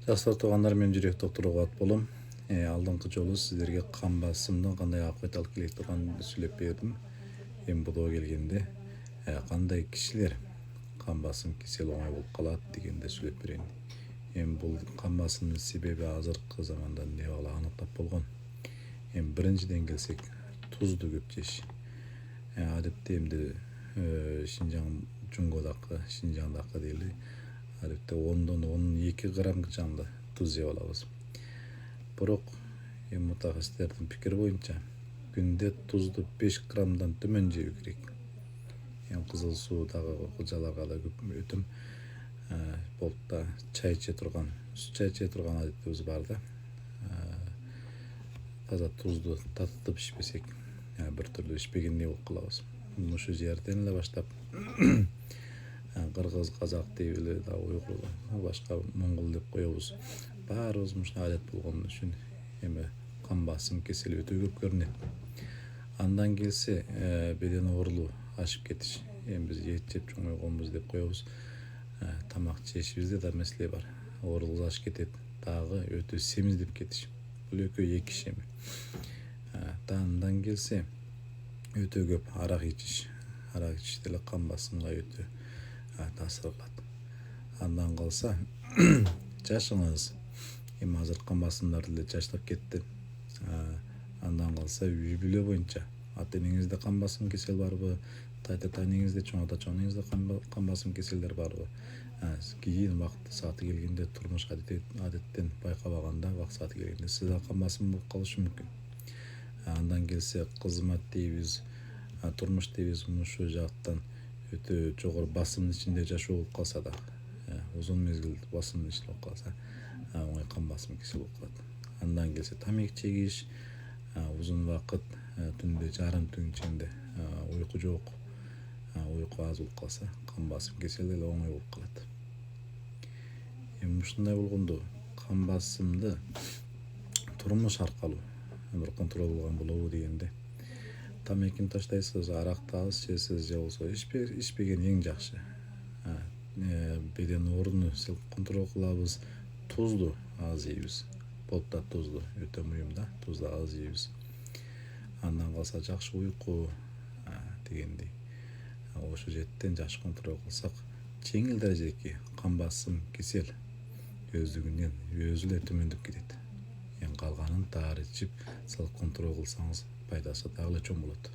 Жакшы туугандар, мен жүрек доктуру Кубат болом. Алдыңкы жолу сиздерге кан басымдын кандай акыбет алып келе турганын сүйлөп бердим. Эми будоо келгенде кандай кишилер кан басым кесел оңой болуп калат дегенди сүйлөп берейин. Эми бул кан басымдын себеби азыркы заманда эмне багы аныктап болгон. Эми биринчиден келсек, тузду көп жеш. Адетте эмди Шинжаң Жунгодагы, Шинжаңдагы дейли, адетте 10-дон 12 грамм жаңды туз жеп алабыз. Бирок мутахассистердин пикири боюнча күндө тузду 5 граммдан төмөн жебүү керек. Кызыл суудагы кыжаларга да көп өтүм болуп да чай иче турган, чай иче турган адетибиз бар да. Таза тузду татытып ичпесек, бир түрлүү ичпегендей болуп калабыз. Ушул жерден эле баштап кыргыз, казак дейбиз да, уйгур, башка моңгол деп коебуз. Баарыбыз ушул адет болгон үчүн эми кан басым кесели өтө көп көрүнөт. Андан келсе, беден оорулуу ашып кетиш. Эми биз эт жеп чоңойгонбуз деп коебуз. Тамак жешибизде да маселе бар. Оорулугубуз ашып кетет, дагы өтө семиздеп кетиш. Бул экөө эки иш эми. Андан келсе, өтө көп арак ичиш. Арак ичиш деле кан басымга өтө таасир кылат. Андан калса, жашыңыз. Эми азыр кан басымдар деле жаштап кетти. Андан калса, үй бүлө боюнча ата энеңизде кан басым кесел барбы, тайта тайнеңизде, чоң ата чоңуңузда кан басым кеселдер барбы? Кийин убакыт сааты келгенде, турмуш адеттен байкабаганда, убакыт сааты келгенде сизде кан басым болуп калышы мүмкүн. Андан келсе, кызмат дейбиз, турмуш дейбиз, ушул жактан өтө жогору басымдын ичинде жашоо болуп калса да, узун мезгил басымдын ичинде болуп калса, оңой кан басым кесел болуп калат. Андан келсе, тамак жегиш, узун убакыт түндө жарым түн ичинде уйку жок, уйку аз болуп калса, кан басым кесели деле оңой болуп калат. Эми ушундай болгондо кан басымды турмуш аркылуу бир контролдогон болобу дегенде, тамакины таштайсыз, аракты аз ичесиз же болбосо ичпеген эң жакшы. Беден ооруну контрол кылабыз, тузду аз жейбиз. Болуп да тузду өтө муйим да, тузду аз жейбиз. Андан калса, жакшы уйку дегендей. Ошол жеттен жакшы контрол кылсак, жеңил дарежедеги кан басым кесел өздүгүнөн өзү эле төмөндөп кетет. Калганын дары ичип, салт контрол кылсаңыз, пайдасы дагы эле чоң болот.